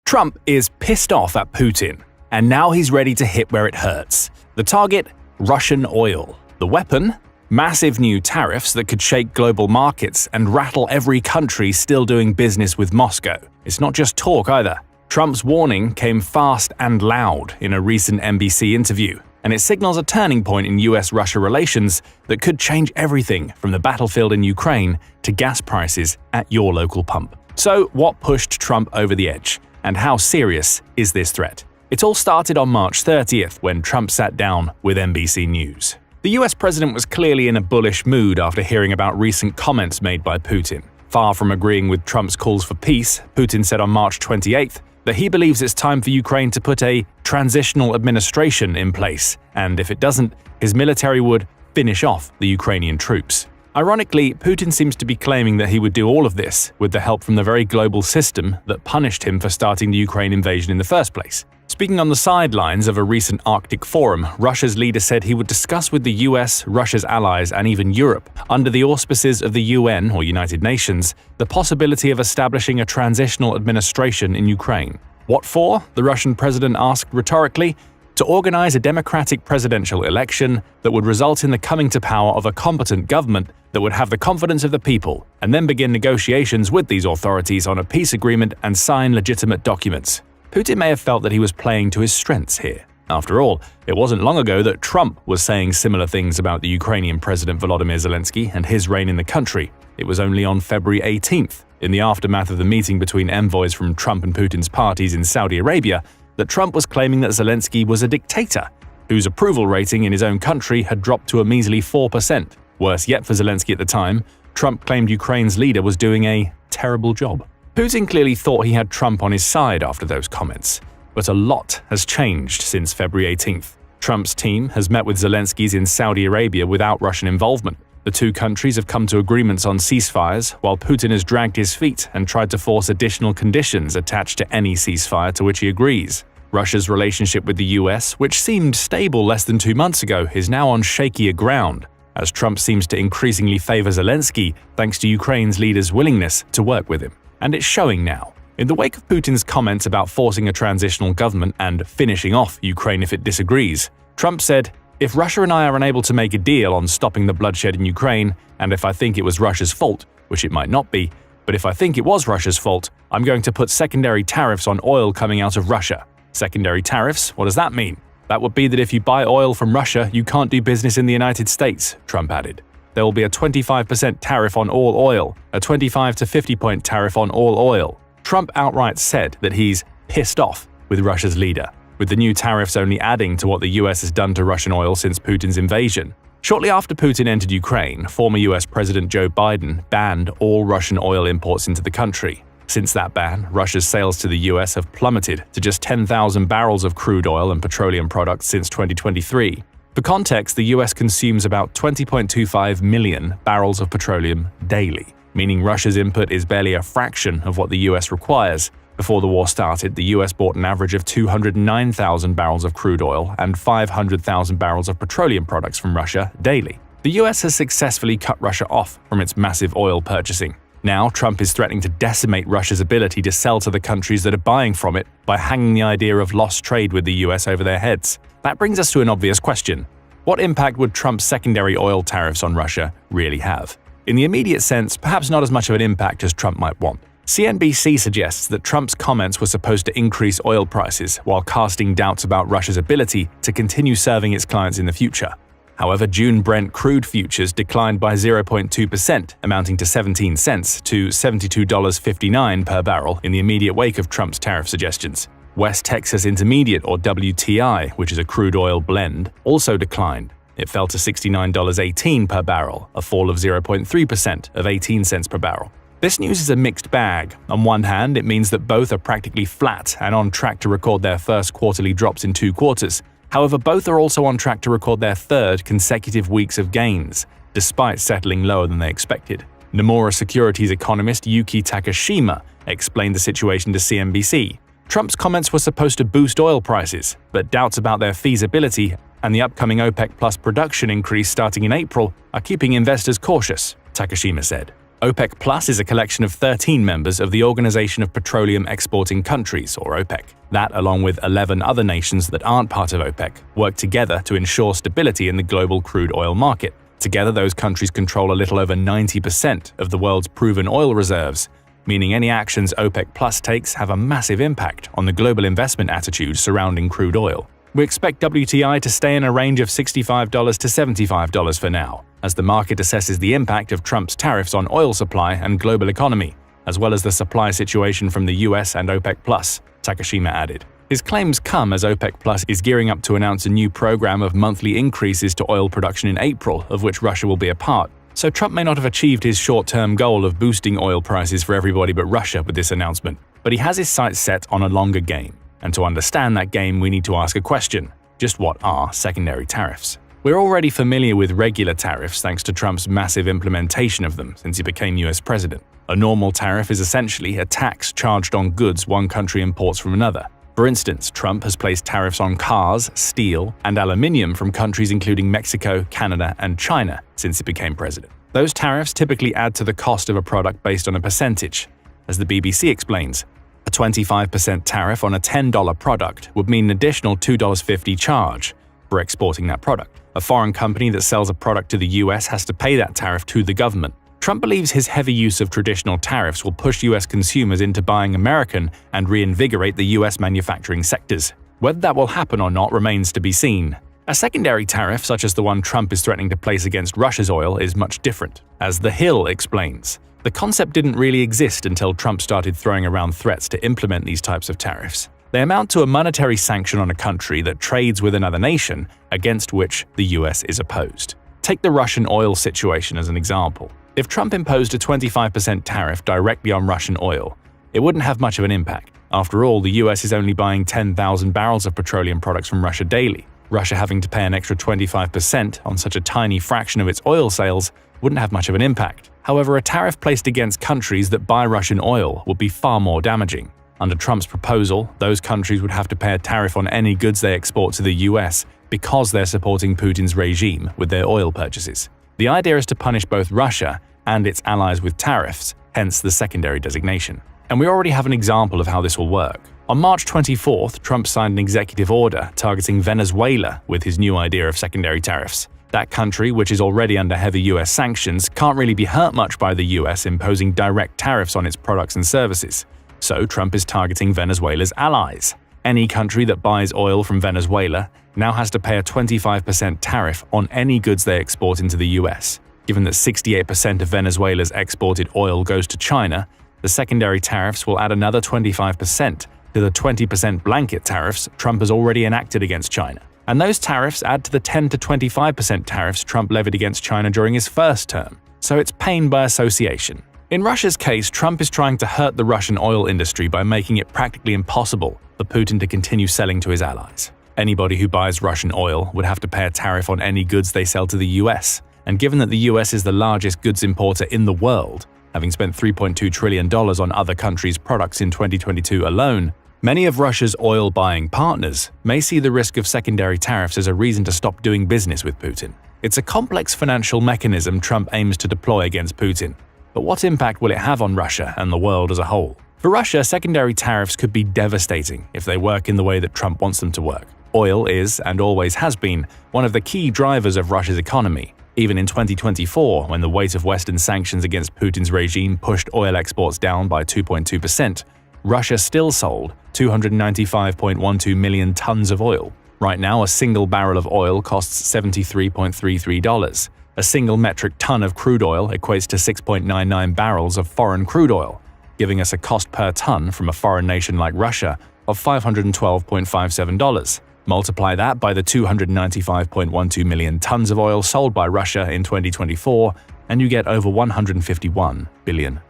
Trump is pissed off at Putin, and now he's ready to hit where it hurts. The target? Russian oil. The weapon? Massive new tariffs that could shake global markets and rattle every country still doing business with Moscow. It's not just talk either. Trump's warning came fast and loud in a recent NBC interview, and it signals a turning point in US-Russia relations that could change everything from the battlefield in Ukraine to gas prices at your local pump. So, what pushed Trump over the edge? And how serious is this threat? It all started on March 30th when Trump sat down with NBC News. The US president was clearly in a bullish mood after hearing about recent comments made by Putin. Far from agreeing with Trump's calls for peace, Putin said on March 28th that he believes it's time for Ukraine to put a transitional administration in place, and if it doesn't, his military would finish off the Ukrainian troops. Ironically, Putin seems to be claiming that he would do all of this with the help from the very global system that punished him for starting the Ukraine invasion in the first place. Speaking on the sidelines of a recent Arctic forum, Russia's leader said he would discuss with the US, Russia's allies, and even Europe, under the auspices of the UN or United Nations, the possibility of establishing a transitional administration in Ukraine. What for? The Russian president asked rhetorically. To organize a democratic presidential election that would result in the coming to power of a competent government that would have the confidence of the people, and then begin negotiations with these authorities on a peace agreement and sign legitimate documents. Putin may have felt that he was playing to his strengths here. After all, it wasn't long ago that Trump was saying similar things about the Ukrainian President Volodymyr Zelensky and his reign in the country. It was only on February 18th, in the aftermath of the meeting between envoys from Trump and Putin's parties in Saudi Arabia, that Trump was claiming that Zelensky was a dictator, whose approval rating in his own country had dropped to a measly 4%. Worse yet for Zelensky at the time, Trump claimed Ukraine's leader was doing a terrible job. Putin clearly thought he had Trump on his side after those comments, but a lot has changed since February 18th. Trump's team has met with Zelensky's in Saudi Arabia without Russian involvement. The two countries have come to agreements on ceasefires, while Putin has dragged his feet and tried to force additional conditions attached to any ceasefire to which he agrees. Russia's relationship with the US, which seemed stable less than 2 months ago, is now on shakier ground, as Trump seems to increasingly favor Zelensky thanks to Ukraine's leader's willingness to work with him. And it's showing now. In the wake of Putin's comments about forcing a transitional government and finishing off Ukraine if it disagrees, Trump said, "If Russia and I are unable to make a deal on stopping the bloodshed in Ukraine, and if I think it was Russia's fault, which it might not be, but if I think it was Russia's fault, I'm going to put secondary tariffs on oil coming out of Russia." Secondary tariffs? What does that mean? That would be that if you buy oil from Russia, you can't do business in the United States, Trump added. There will be a 25% tariff on all oil, a 25 to 50-point tariff on all oil. Trump outright said that he's pissed off with Russia's leader, with the new tariffs only adding to what the US has done to Russian oil since Putin's invasion. Shortly after Putin entered Ukraine, former US President Joe Biden banned all Russian oil imports into the country. Since that ban, Russia's sales to the US have plummeted to just 10,000 barrels of crude oil and petroleum products since 2023. For context, the US consumes about 20.25 million barrels of petroleum daily, meaning Russia's input is barely a fraction of what the US requires. Before the war started, the US bought an average of 209,000 barrels of crude oil and 500,000 barrels of petroleum products from Russia daily. The US has successfully cut Russia off from its massive oil purchasing. Now, Trump is threatening to decimate Russia's ability to sell to the countries that are buying from it by hanging the idea of lost trade with the US over their heads. That brings us to an obvious question. What impact would Trump's secondary oil tariffs on Russia really have? In the immediate sense, perhaps not as much of an impact as Trump might want. CNBC suggests that Trump's comments were supposed to increase oil prices while casting doubts about Russia's ability to continue serving its clients in the future. However, June Brent crude futures declined by 0.2%, amounting to 17 cents to $72.59 per barrel in the immediate wake of Trump's tariff suggestions. West Texas Intermediate, or WTI, which is a crude oil blend, also declined. It fell to $69.18 per barrel, a fall of 0.3% of 18 cents per barrel. This news is a mixed bag. On one hand, it means that both are practically flat and on track to record their first quarterly drops in 2 quarters. However, both are also on track to record their third consecutive weeks of gains, despite settling lower than they expected. Nomura Securities economist Yuki Takashima explained the situation to CNBC. Trump's comments were supposed to boost oil prices, but doubts about their feasibility and the upcoming OPEC Plus production increase starting in April are keeping investors cautious, Takashima said. OPEC Plus is a collection of 13 members of the Organization of Petroleum Exporting Countries, or OPEC. That, along with 11 other nations that aren't part of OPEC, work together to ensure stability in the global crude oil market. Together, those countries control a little over 90% of the world's proven oil reserves, meaning any actions OPEC Plus takes have a massive impact on the global investment attitude surrounding crude oil. We expect WTI to stay in a range of $65 to $75 for now, as the market assesses the impact of Trump's tariffs on oil supply and global economy, as well as the supply situation from the US and OPEC Plus, Takashima added. His claims come as OPEC Plus is gearing up to announce a new program of monthly increases to oil production in April, of which Russia will be a part. So Trump may not have achieved his short-term goal of boosting oil prices for everybody but Russia with this announcement, but he has his sights set on a longer game. And to understand that game, we need to ask a question. Just what are secondary tariffs? We're already familiar with regular tariffs thanks to Trump's massive implementation of them since he became US president. A normal tariff is essentially a tax charged on goods one country imports from another. For instance, Trump has placed tariffs on cars, steel, and aluminium from countries including Mexico, Canada, and China since he became president. Those tariffs typically add to the cost of a product based on a percentage. As the BBC explains, a 25% tariff on a $10 product would mean an additional $2.50 charge for exporting that product. A foreign company that sells a product to the US has to pay that tariff to the government. Trump believes his heavy use of traditional tariffs will push US consumers into buying American and reinvigorate the US manufacturing sectors. Whether that will happen or not remains to be seen. A secondary tariff, such as the one Trump is threatening to place against Russia's oil, is much different. As The Hill explains, the concept didn't really exist until Trump started throwing around threats to implement these types of tariffs. They amount to a monetary sanction on a country that trades with another nation against which the US is opposed. Take the Russian oil situation as an example. If Trump imposed a 25% tariff directly on Russian oil, it wouldn't have much of an impact. After all, the US is only buying 10,000 barrels of petroleum products from Russia daily. Russia having to pay an extra 25% on such a tiny fraction of its oil sales wouldn't have much of an impact. However, a tariff placed against countries that buy Russian oil would be far more damaging. Under Trump's proposal, those countries would have to pay a tariff on any goods they export to the US because they're supporting Putin's regime with their oil purchases. The idea is to punish both Russia and its allies with tariffs, hence the secondary designation. And we already have an example of how this will work. On March 24th, Trump signed an executive order targeting Venezuela with his new idea of secondary tariffs. That country, which is already under heavy US sanctions, can't really be hurt much by the US imposing direct tariffs on its products and services. So Trump is targeting Venezuela's allies. Any country that buys oil from Venezuela now has to pay a 25% tariff on any goods they export into the US. Given that 68% of Venezuela's exported oil goes to China, the secondary tariffs will add another 25% to the 20% blanket tariffs Trump has already enacted against China. And those tariffs add to the 10 to 25% tariffs Trump levied against China during his first term. So it's pain by association. In Russia's case, Trump is trying to hurt the Russian oil industry by making it practically impossible for Putin to continue selling to his allies. Anybody who buys Russian oil would have to pay a tariff on any goods they sell to the US. And given that the US is the largest goods importer in the world, having spent $3.2 trillion on other countries' products in 2022 alone, many of Russia's oil-buying partners may see the risk of secondary tariffs as a reason to stop doing business with Putin. It's a complex financial mechanism Trump aims to deploy against Putin. But what impact will it have on Russia and the world as a whole? For Russia, secondary tariffs could be devastating if they work in the way that Trump wants them to work. Oil is, and always has been, one of the key drivers of Russia's economy. Even in 2024, when the weight of Western sanctions against Putin's regime pushed oil exports down by 2.2%, Russia still sold 295.12 million tons of oil. Right now, a single barrel of oil costs $73.33. A single metric ton of crude oil equates to 6.99 barrels of foreign crude oil, giving us a cost per ton from a foreign nation like Russia of $512.57. Multiply that by the 295.12 million tons of oil sold by Russia in 2024, and you get over $151 billion.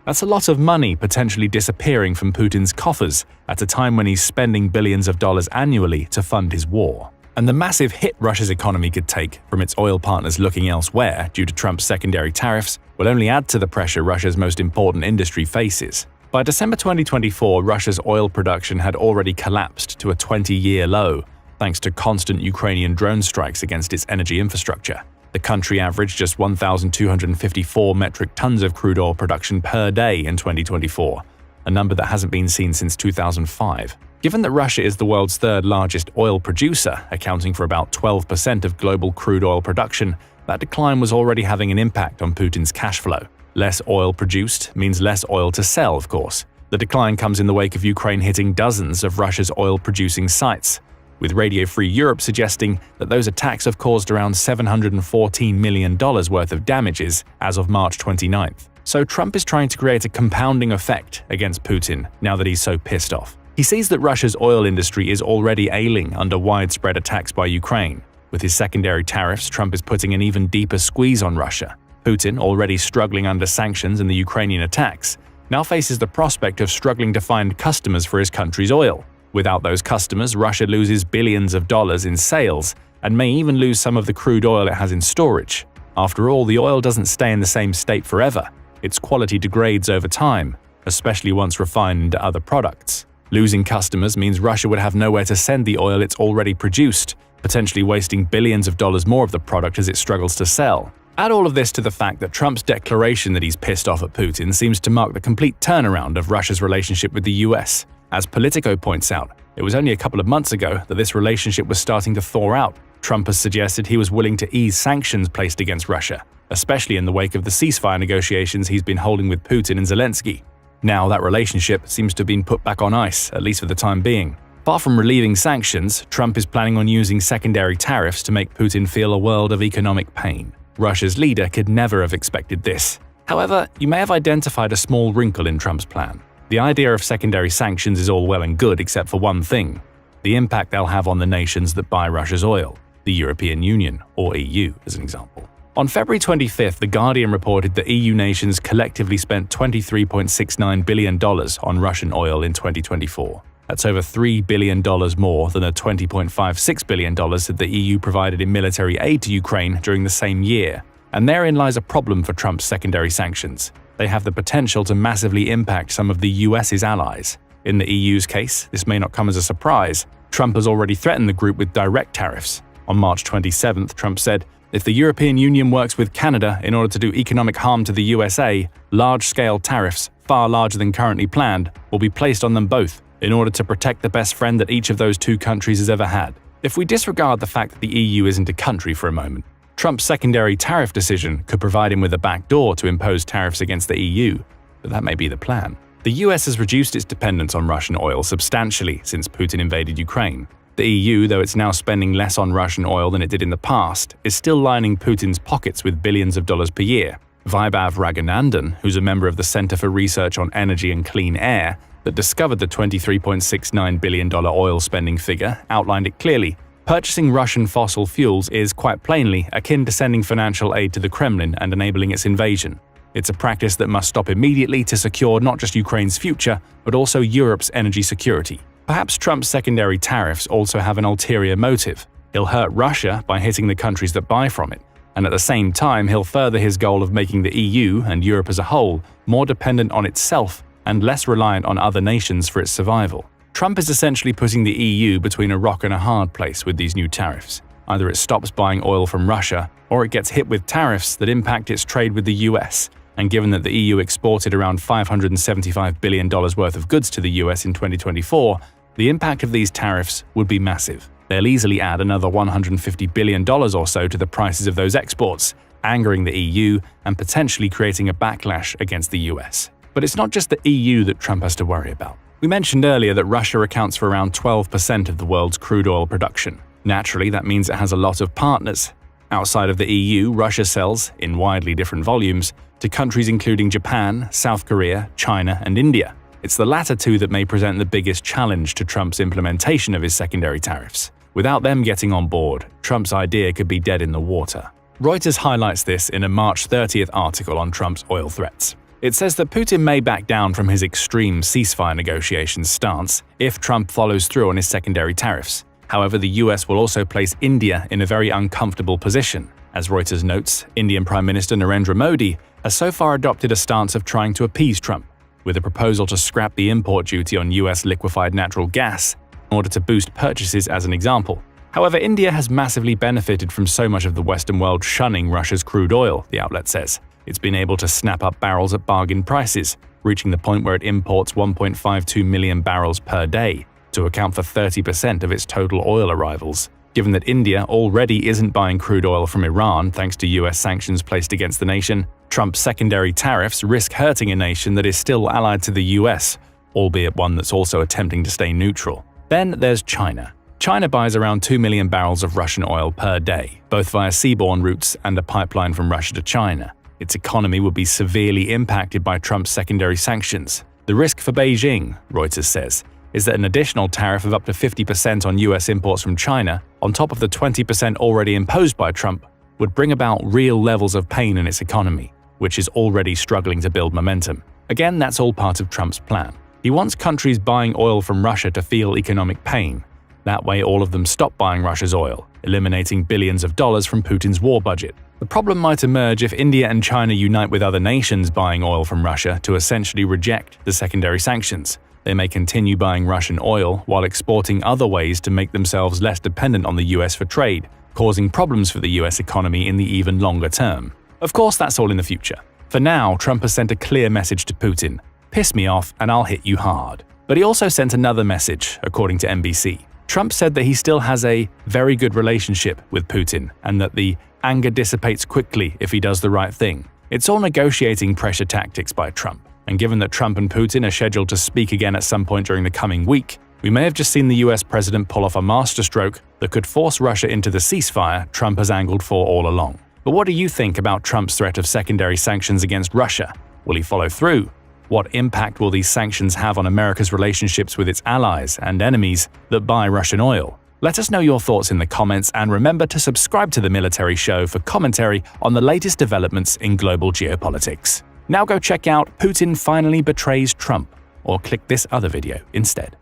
That's a lot of money potentially disappearing from Putin's coffers at a time when he's spending billions of dollars annually to fund his war. And the massive hit Russia's economy could take from its oil partners looking elsewhere due to Trump's secondary tariffs will only add to the pressure Russia's most important industry faces. By December 2024, Russia's oil production had already collapsed to a 20-year low, thanks to constant Ukrainian drone strikes against its energy infrastructure. The country averaged just 1,254 metric tons of crude oil production per day in 2024, a number that hasn't been seen since 2005. Given that Russia is the world's third largest oil producer, accounting for about 12% of global crude oil production, that decline was already having an impact on Putin's cash flow. Less oil produced means less oil to sell, of course. The decline comes in the wake of Ukraine hitting dozens of Russia's oil-producing sites, with Radio Free Europe suggesting that those attacks have caused around $714 million worth of damages as of March 29th. So Trump is trying to create a compounding effect against Putin now that he's so pissed off. He sees that Russia's oil industry is already ailing under widespread attacks by Ukraine. With his secondary tariffs, Trump is putting an even deeper squeeze on Russia. Putin, already struggling under sanctions and the Ukrainian attacks, now faces the prospect of struggling to find customers for his country's oil. Without those customers, Russia loses billions of dollars in sales and may even lose some of the crude oil it has in storage. After all, the oil doesn't stay in the same state forever. Its quality degrades over time, especially once refined into other products. Losing customers means Russia would have nowhere to send the oil it's already produced, potentially wasting billions of dollars more of the product as it struggles to sell. Add all of this to the fact that Trump's declaration that he's pissed off at Putin seems to mark the complete turnaround of Russia's relationship with the US. As Politico points out, it was only a couple of months ago that this relationship was starting to thaw out. Trump has suggested he was willing to ease sanctions placed against Russia, especially in the wake of the ceasefire negotiations he's been holding with Putin and Zelensky. Now that relationship seems to have been put back on ice, at least for the time being. Far from relieving sanctions, Trump is planning on using secondary tariffs to make Putin feel a world of economic pain. Russia's leader could never have expected this. However, you may have identified a small wrinkle in Trump's plan. The idea of secondary sanctions is all well and good except for one thing: the impact they'll have on the nations that buy Russia's oil, the European Union, or EU, as an example. On February 25th, The Guardian reported that EU nations collectively spent $23.69 billion on Russian oil in 2024. That's over $3 billion more than the $20.56 billion that the EU provided in military aid to Ukraine during the same year. And therein lies a problem for Trump's secondary sanctions. They have the potential to massively impact some of the US's allies. In the EU's case, this may not come as a surprise. Trump has already threatened the group with direct tariffs. On March 27th, Trump said, "If the European Union works with Canada in order to do economic harm to the USA, large-scale tariffs, far larger than currently planned, will be placed on them both in order to protect the best friend that each of those two countries has ever had." If we disregard the fact that the EU isn't a country for a moment, Trump's secondary tariff decision could provide him with a backdoor to impose tariffs against the EU, but that may be the plan. The US has reduced its dependence on Russian oil substantially since Putin invaded Ukraine. The EU, though it's now spending less on Russian oil than it did in the past, is still lining Putin's pockets with billions of dollars per year. Vaibhav Raghunandan, who's a member of the Center for Research on Energy and Clean Air that discovered the $23.69 billion oil spending figure, outlined it clearly. Purchasing Russian fossil fuels is, quite plainly, akin to sending financial aid to the Kremlin and enabling its invasion. It's a practice that must stop immediately to secure not just Ukraine's future, but also Europe's energy security. Perhaps Trump's secondary tariffs also have an ulterior motive. He'll hurt Russia by hitting the countries that buy from it, and at the same time he'll further his goal of making the EU and Europe as a whole more dependent on itself and less reliant on other nations for its survival. Trump is essentially putting the EU between a rock and a hard place with these new tariffs. Either it stops buying oil from Russia, or it gets hit with tariffs that impact its trade with the US. And given that the EU exported around $575 billion worth of goods to the US in 2024, the impact of these tariffs would be massive. They'll easily add another $150 billion or so to the prices of those exports, angering the EU and potentially creating a backlash against the US. But it's not just the EU that Trump has to worry about. We mentioned earlier that Russia accounts for around 12% of the world's crude oil production. Naturally, that means it has a lot of partners. Outside of the EU, Russia sells, in widely different volumes, to countries including Japan, South Korea, China, and India. It's the latter two that may present the biggest challenge to Trump's implementation of his secondary tariffs. Without them getting on board, Trump's idea could be dead in the water. Reuters highlights this in a March 30th article on Trump's oil threats. It says that Putin may back down from his extreme ceasefire negotiations stance if Trump follows through on his secondary tariffs. However, the US will also place India in a very uncomfortable position. As Reuters notes, Indian Prime Minister Narendra Modi has so far adopted a stance of trying to appease Trump, with a proposal to scrap the import duty on US liquefied natural gas in order to boost purchases as an example. However, India has massively benefited from so much of the Western world shunning Russia's crude oil, the outlet says. It's been able to snap up barrels at bargain prices, reaching the point where it imports 1.52 million barrels per day, to account for 30% of its total oil arrivals. Given that India already isn't buying crude oil from Iran thanks to US sanctions placed against the nation, Trump's secondary tariffs risk hurting a nation that is still allied to the US, albeit one that's also attempting to stay neutral. Then there's China. China buys around 2 million barrels of Russian oil per day, both via seaborne routes and a pipeline from Russia to China. Its economy would be severely impacted by Trump's secondary sanctions. The risk for Beijing, Reuters says, is that an additional tariff of up to 50% on US imports from China, on top of the 20% already imposed by Trump, would bring about real levels of pain in its economy, which is already struggling to build momentum. Again, that's all part of Trump's plan. He wants countries buying oil from Russia to feel economic pain. That way, all of them stop buying Russia's oil, eliminating billions of dollars from Putin's war budget. The problem might emerge if India and China unite with other nations buying oil from Russia to essentially reject the secondary sanctions. They may continue buying Russian oil while exporting other ways to make themselves less dependent on the US for trade, causing problems for the US economy in the even longer term. Of course, that's all in the future. For now, Trump has sent a clear message to Putin: piss me off and I'll hit you hard. But he also sent another message, according to NBC. Trump said that he still has a very good relationship with Putin and that the anger dissipates quickly if he does the right thing. It's all negotiating pressure tactics by Trump. And given that Trump and Putin are scheduled to speak again at some point during the coming week, we may have just seen the US president pull off a masterstroke that could force Russia into the ceasefire Trump has angled for all along. But what do you think about Trump's threat of secondary sanctions against Russia? Will he follow through? What impact will these sanctions have on America's relationships with its allies and enemies that buy Russian oil? Let us know your thoughts in the comments, and remember to subscribe to The Military Show for commentary on the latest developments in global geopolitics. Now go check out Putin Finally Betrays Trump, or click this other video instead.